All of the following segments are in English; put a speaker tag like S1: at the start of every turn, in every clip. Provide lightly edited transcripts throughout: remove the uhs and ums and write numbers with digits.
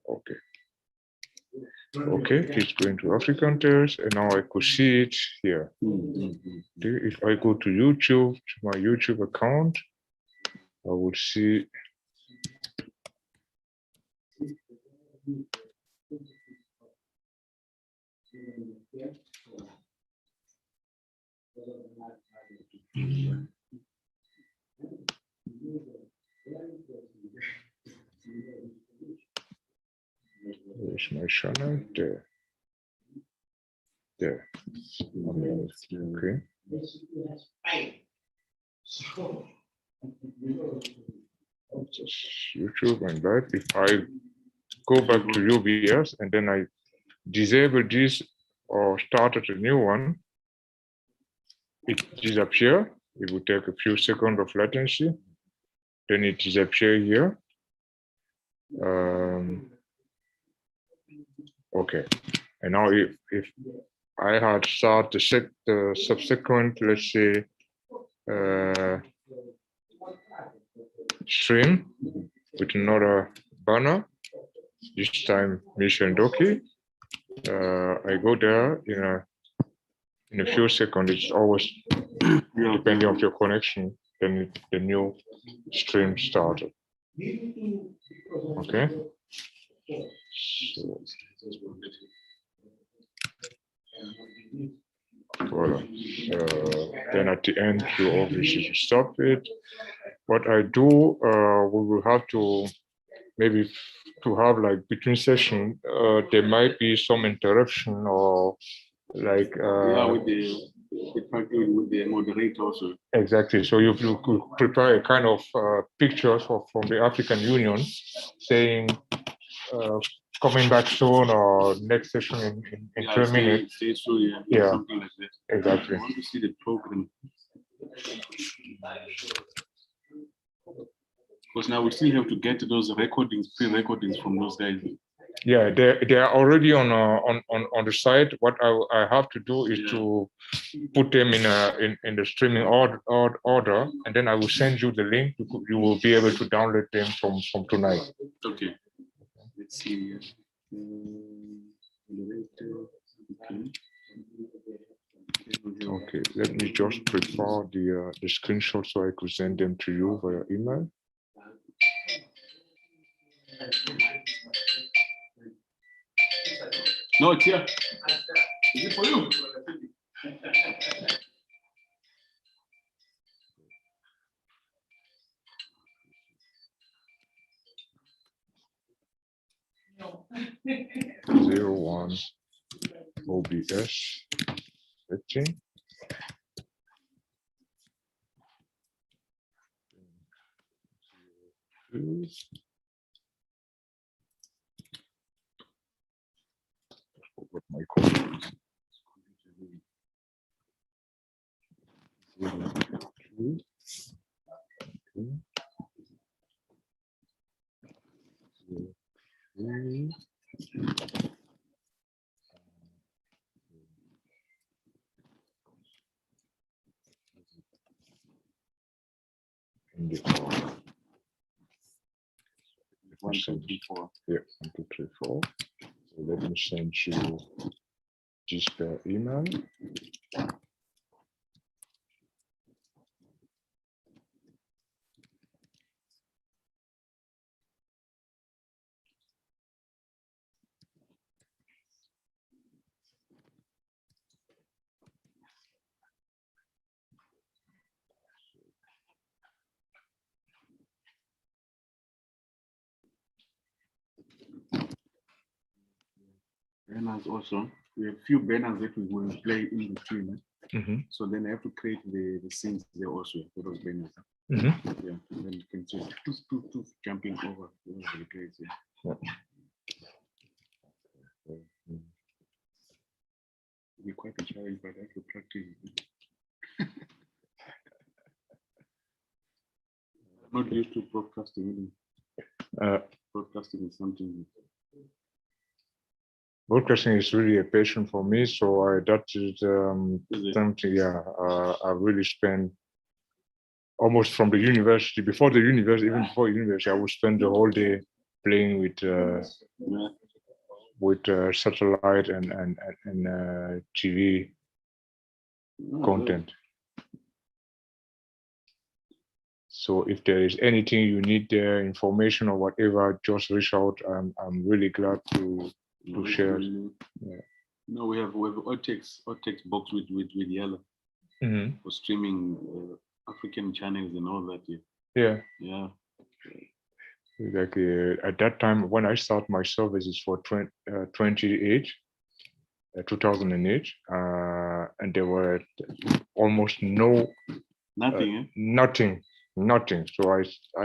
S1: Okay. Okay, it's going to Africantales, and now I could see it here. If I go to YouTube, to my YouTube account, I would see. Where's my channel? There. There. Okay. Just YouTube and live. If I go back to UBS and then I disable this or started a new one, it disappears. It will take a few seconds of latency. Then it disappears here. Okay. And now if I had started the subsequent, let's say, stream with another banner, this time Mission Doki, I go there in a few seconds. It's always depending on your connection, then the new stream started. Okay. So, voilà. Then at the end, you obviously stop it. What I do, we will have to maybe to have like between sessions, there might be some interruption or like
S2: with the moderator also.
S1: Exactly. So you could prepare a kind of pictures from the African Union saying coming back soon or next session in 2 minutes.
S2: So,
S1: yeah,
S2: something like that.
S1: Exactly.
S2: I want to see the program. Because now we still have to get those recordings, pre-recordings from those guys.
S1: Yeah, they are already on the site. What I have to do is to put them in the streaming order, and then I will send you the link. You will be able to download them from tonight.
S2: Okay. Let's see.
S1: Okay. Let me just prepare the screenshot so I could send them to you via email.
S2: No, it's here. Is it for you?
S1: No. 01 OBS 15. What my code is. 02.
S2: One, two, three, four.
S1: Yeah, 1, 2, 3, 4. So let me send you this per email.
S2: Banners also. We have a few banners that we will play in between. So then I have to create the scenes there also for those banners. Yeah, and then you can see two jumping over the place. Yeah. It'll be quite a challenge, but I have to practice. I'm not used to broadcasting. Broadcasting is something.
S1: broadcasting is really a passion for me. So that is something, yeah, I really spend almost from the university, before the university, even before university, I would spend the whole day playing with satellite and TV content. So if there is anything you need there, information or whatever, just reach out. I'm really glad to share. Yeah.
S2: No, we have Otex box with yellow for streaming African channels and all that.
S1: Yeah.
S2: Yeah.
S1: Like at that time when I started my services for 2008, and there were almost nothing. So I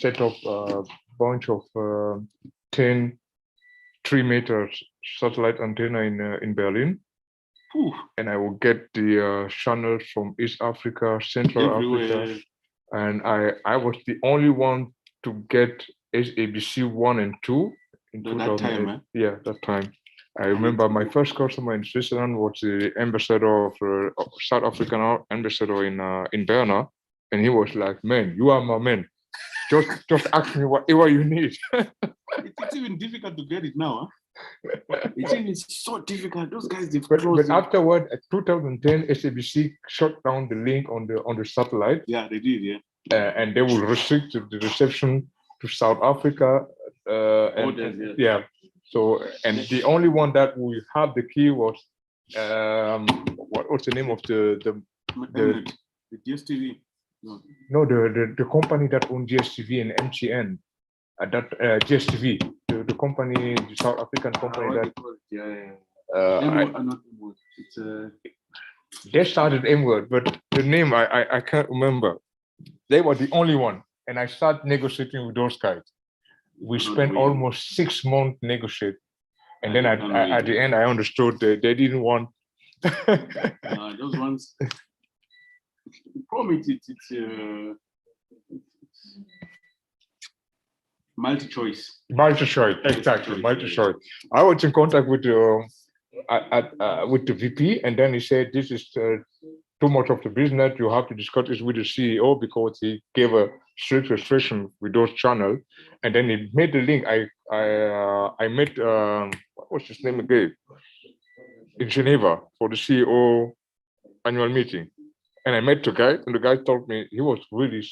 S1: set up a bunch of 10 3-meter satellite antenna in Berlin.
S2: Ooh.
S1: And I will get the channels from East Africa, Central Africa, and I was the only one to get SABC 1 and 2 in 2008.
S2: That time,
S1: Yeah, that time. I remember my first customer in Switzerland was the ambassador of South African ambassador in Berna, and he was like, "Man, you are my man. Just ask me whatever you need."
S2: It's even difficult to get it now. Huh? It's even so difficult. Those guys,
S1: but afterward, at 2010, SABC shut down the link on the satellite.
S2: Yeah, they did. Yeah,
S1: and they will restrict the reception to South Africa. Yeah. So, and the only one that we have the key was what was the name of the
S2: DSTV?
S1: No, the company that owned DSTV and MTN. That GSTV, the company, the South African company that they started M-word, but the name I can't remember. They were the only one, and I started negotiating with those guys. We spent almost 6 months negotiating, and then at the end I understood that they didn't want.
S2: Those ones. Promise it's multi-choice.
S1: Exactly, multi-choice. I was in contact with the VP, and then he said, "This is too much of the business. You have to discuss this with the CEO because he gave a strict restriction with those channels." And then he made the link. I met what was his name again in Geneva for the CEO annual meeting, and I met the guy, and the guy told me he was really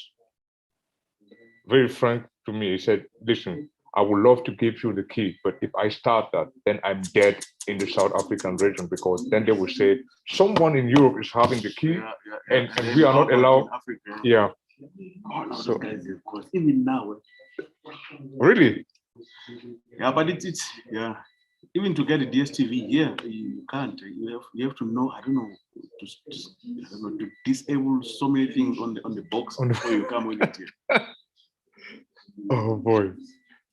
S1: very frank to me. He said, "Listen, I would love to give you the key, but if I start that, then I'm dead in the South African region, because then they will say someone in Europe is having the key, and we are not allowed." Yeah.
S2: So guys, of course, even now.
S1: Really?
S2: Yeah, but it's yeah. Even to get a DSTV here, you can't. You have to know. I don't know to disable so many things on the box before you come with it here.
S1: Oh boy.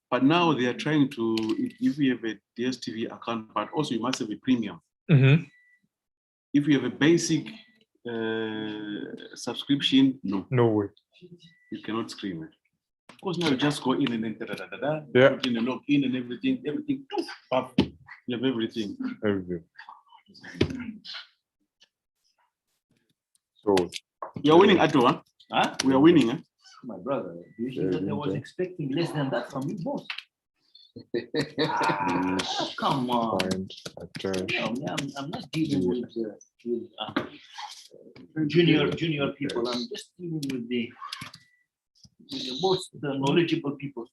S2: But now they are trying to, if you have a DSTV account, but also you must have a premium. If you have a basic subscription,
S1: no way.
S2: You cannot stream it. Of course, now you just go in and then put in a login and everything, you have everything.
S1: So
S2: we are winning, Ato, huh? We are winning, huh?
S3: My brother, do you think that I was expecting less than that from you, boss? Come on. No, I'm not dealing with junior people. I'm just dealing with the most knowledgeable people.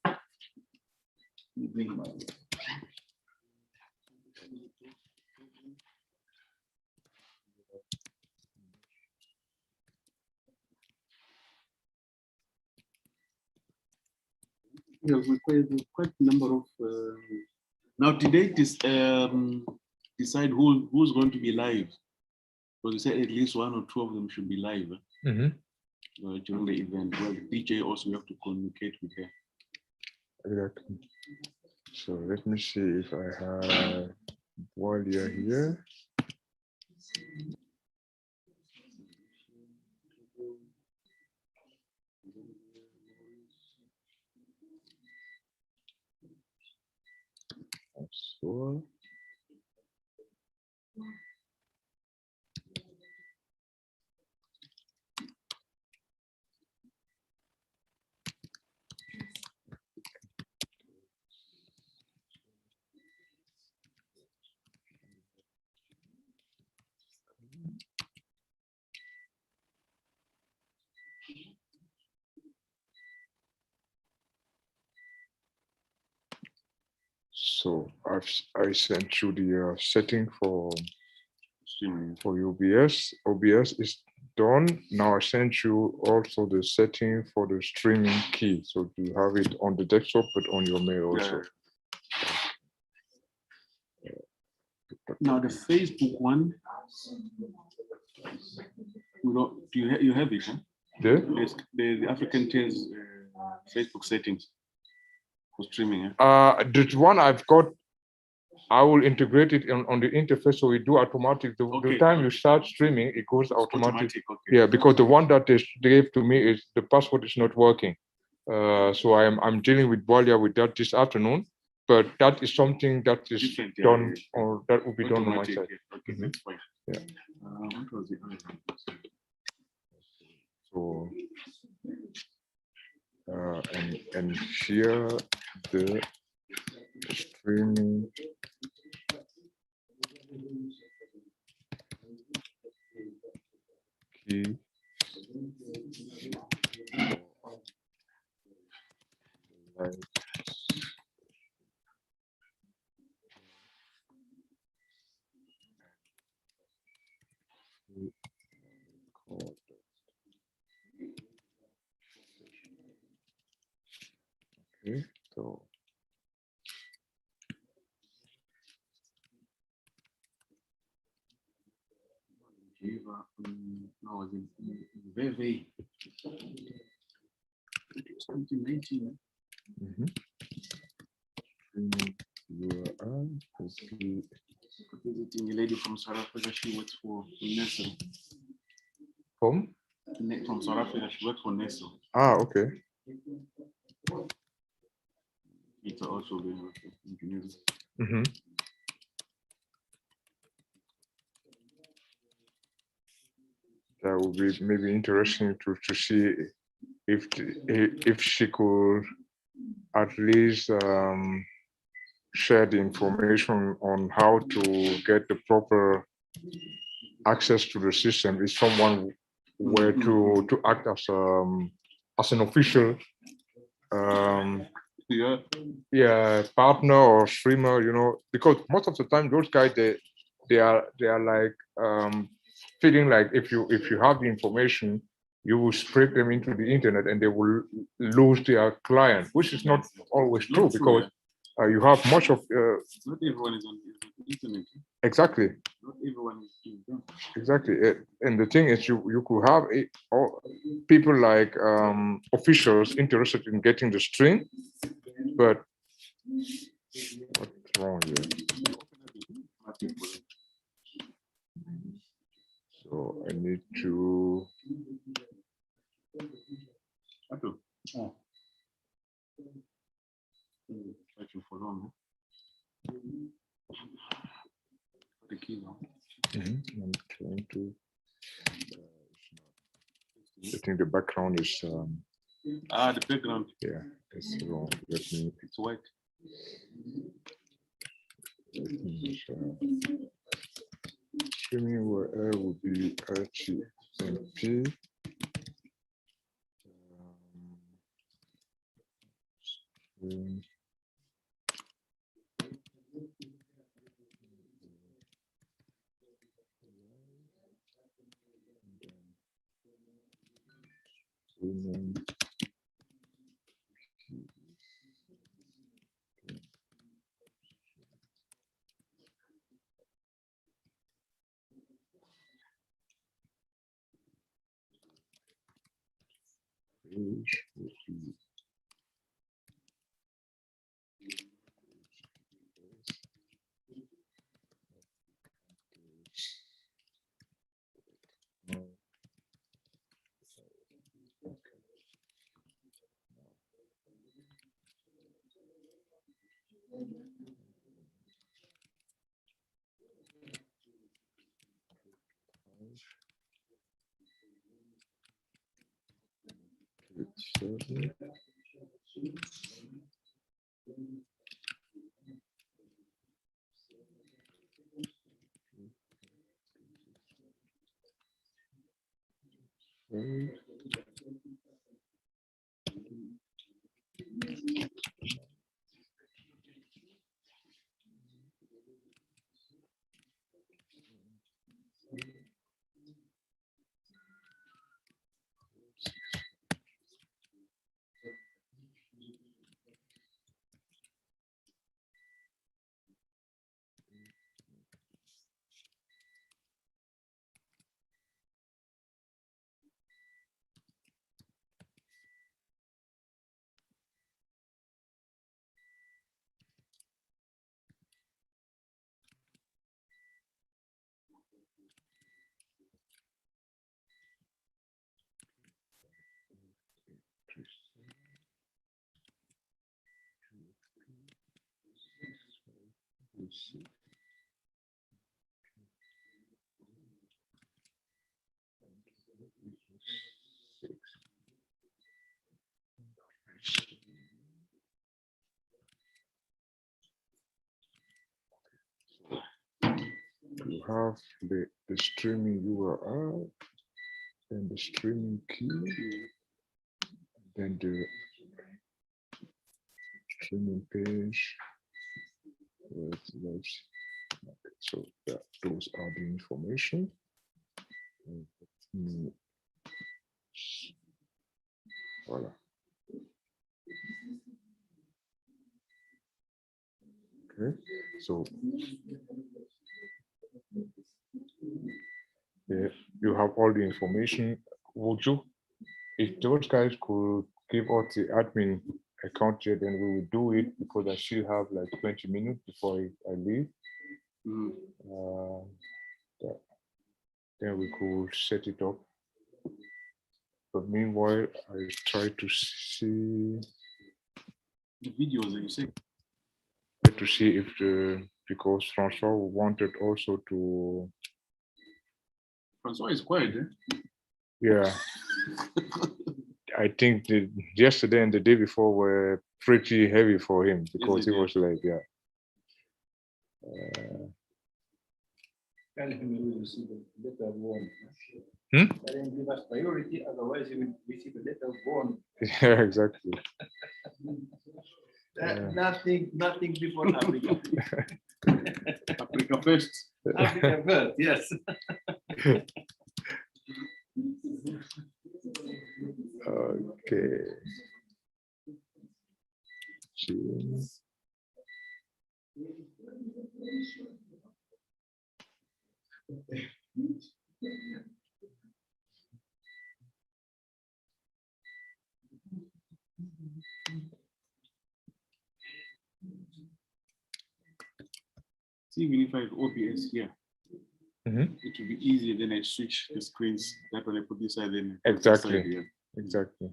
S2: Yeah, quite a number of. Now, today decide who's going to be live. Because you said at least 1 or 2 of them should be live during the event. Well, the DJ also have to communicate with her.
S1: Exactly. So let me see if I have while you're here. So I sent you the setting for
S2: Streaming.
S1: OBS. OBS is done. Now I sent you also the setting for the streaming key. So you have it on the desktop, but on your mail also.
S2: Now the Facebook one, you have it, huh? The Africantales Facebook settings for streaming.
S1: The one I've got, I will integrate it on the interface, so we do automatic. The time you start streaming, it goes automatic.
S2: Okay.
S1: Yeah, because the one that they gave to me is the password is not working. So I'm dealing with Walia with that this afternoon, but that is something that is
S2: Different,
S1: done, or that will be done on my side.
S2: Okay, that's fine.
S1: Yeah.
S2: What was the other one?
S1: So and here the streaming key. Okay, so
S2: No, it's very 2019. Visiting a lady from South Africa, she works for Nestle.
S1: From
S2: South Africa, she works for Nestle.
S1: okay.
S2: It's also been engineers.
S1: That would be maybe interesting to see if she could at least share the information on how to get the proper access to the system. If someone were to act as an official partner or streamer, because most of the time those guys they are like feeling like if you have the information, you will spread them into the internet and they will lose their client, which is not always true, because you have much of
S2: not everyone is on the internet.
S1: Exactly.
S2: Not everyone is done.
S1: Exactly. And the thing is, you could have people like officials interested in getting the stream, but what's wrong here? So I need to.
S2: The key now.
S1: I'm trying to. I think the background is.
S2: The background.
S1: Yeah, it's wrong.
S2: It's white.
S1: Streaming where would be HTMP. You have the streaming URL and the streaming key, then the streaming page. Okay, so those are the information. Voila. Okay, so you have all the information. Would you, if those guys could give us the admin account here, then we will do it, because I still have like 20 minutes before I leave. Then we could set it up. But meanwhile, I try to see
S2: the videos that you say.
S1: To see if because Francois wanted also to.
S2: Francois is quiet, eh?
S1: Yeah. I think yesterday and the day before were pretty heavy for him, because he was like, yeah.
S3: Tell him you will receive a letter of warning.
S1: Tell
S3: him give us priority, otherwise you will receive a letter of warning.
S1: Yeah, exactly.
S3: Nothing before Africa.
S2: Africa first.
S3: Africa first, yes.
S1: Okay. Cheers.
S2: See, even if I have OBS here, it will be easier. Then I switch the screens. That when I put this side, then
S1: exactly,
S2: side
S1: exactly.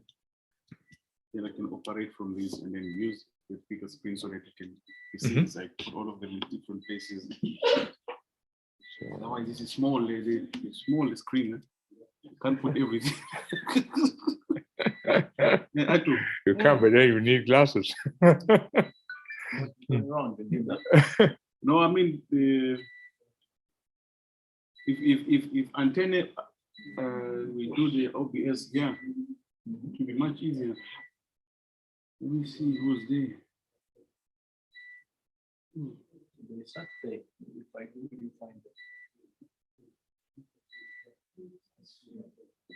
S2: Then I can operate from this and then use the bigger screen so that you can see inside, put all of them in different places. So, otherwise, this is small. The small screen. You can't put everything. Yeah,
S1: you can't, but then you need glasses.
S2: No, I mean if antenna we do the OBS here, it will be much easier. Let me see who's there.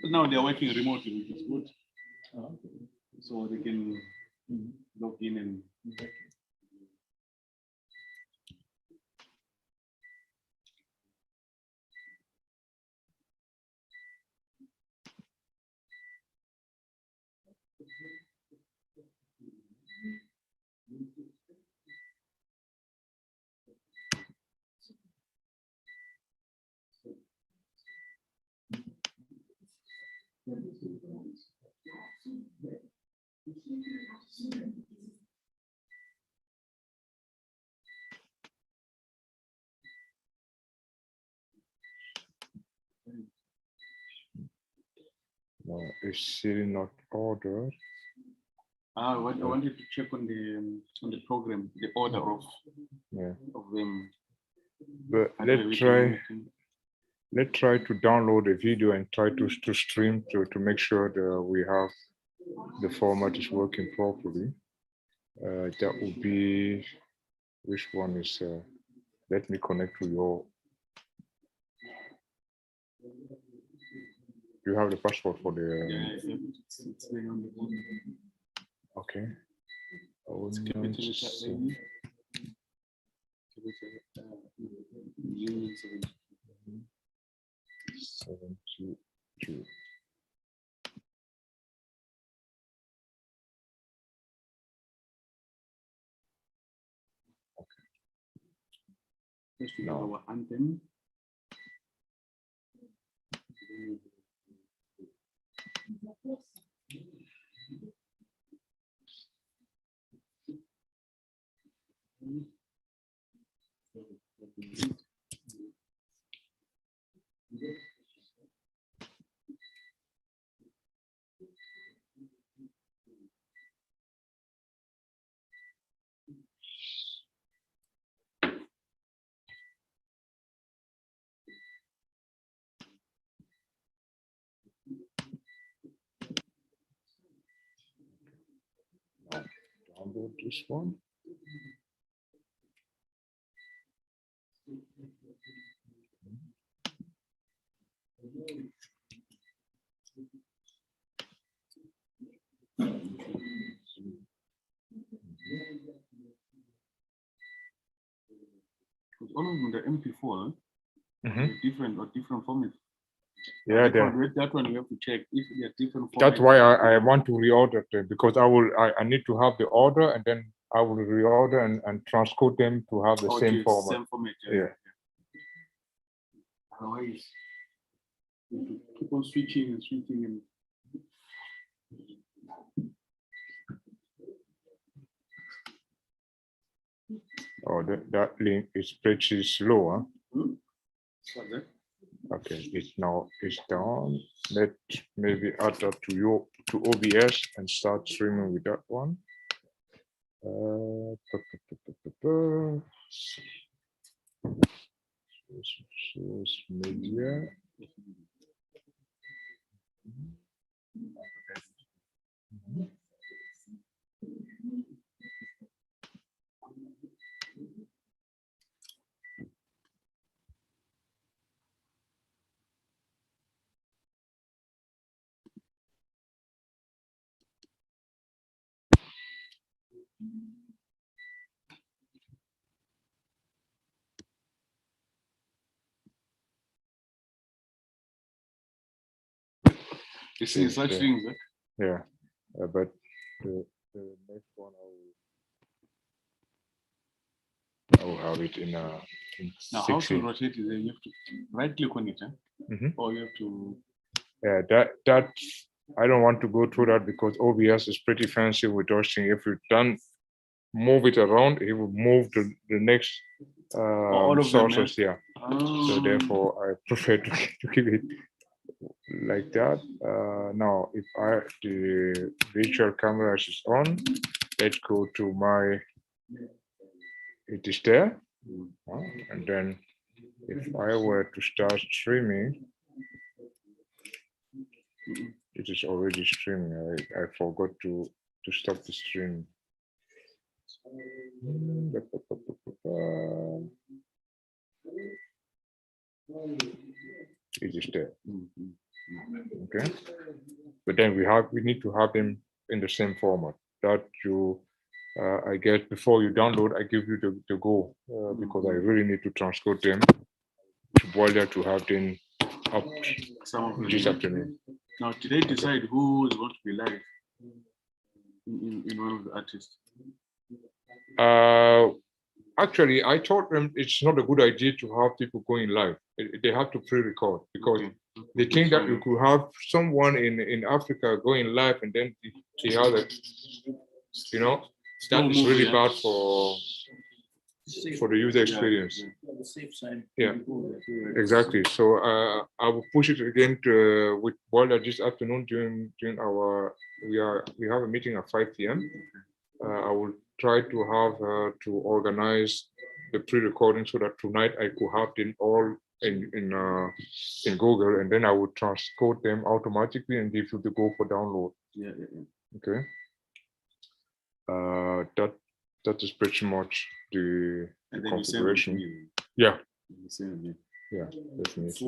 S2: Now they're working remotely, which is good. So they can log in and.
S1: No, it's still not ordered.
S2: I wanted to check on the program, the order of them.
S1: But let's try to download a video and try to stream to make sure that we have the format is working properly. That would be, which one is? Let me connect to your. You have the password for the.
S2: It's there on the board.
S1: Okay. Seven, two, two.
S2: Now our anthem.
S1: Download this one.
S2: All of them, the MP4, different formats.
S1: Yeah,
S2: that one you have to check if they are different formats.
S1: That's why I want to reorder them, because I need to have the order, and then I will reorder and transcode them to have the same format.
S2: Same format.
S1: Yeah.
S2: Otherwise, you have to keep on switching and switching and.
S1: Oh, that link is pretty slow, huh?
S2: What's that?
S1: Okay, it's done. Let's maybe add that to OBS and start streaming with that one. Source media.
S2: You see such things, eh?
S1: Yeah, but the next one I will have it in
S2: now 60. How to rotate it? You have to right click on it, or you have to.
S1: Yeah, that I don't want to go through that, because OBS is pretty fancy with those things. If you don't move it around, it will move the next sources. Yeah. Oh. So therefore, I prefer to keep it like that. Now, if the virtual camera is on, let's go to my. It is there, and then if I were to start streaming, it is already streaming. I forgot to stop the stream. It is there. Okay, but then we need to have them in the same format that you. I guess before you download, I give you the go, because I really need to transcode them to Boiler to have them up this afternoon.
S2: Now, did they decide who is going to be live in one of the artists?
S1: Actually, I told them it's not a good idea to have people going live. They have to pre-record, because they think that you could have someone in Africa going live, and then the other, that is really bad for the user experience. Yeah, exactly. So I will push it again with Boiler this afternoon during our we have a meeting at 5 p.m. I will try to have to organize the pre-recording so that tonight I could have them all in Google, and then I would transcode them automatically and give you the go for download.
S2: Yeah.
S1: Okay. That is pretty much the configuration. Yeah. Yeah, definitely.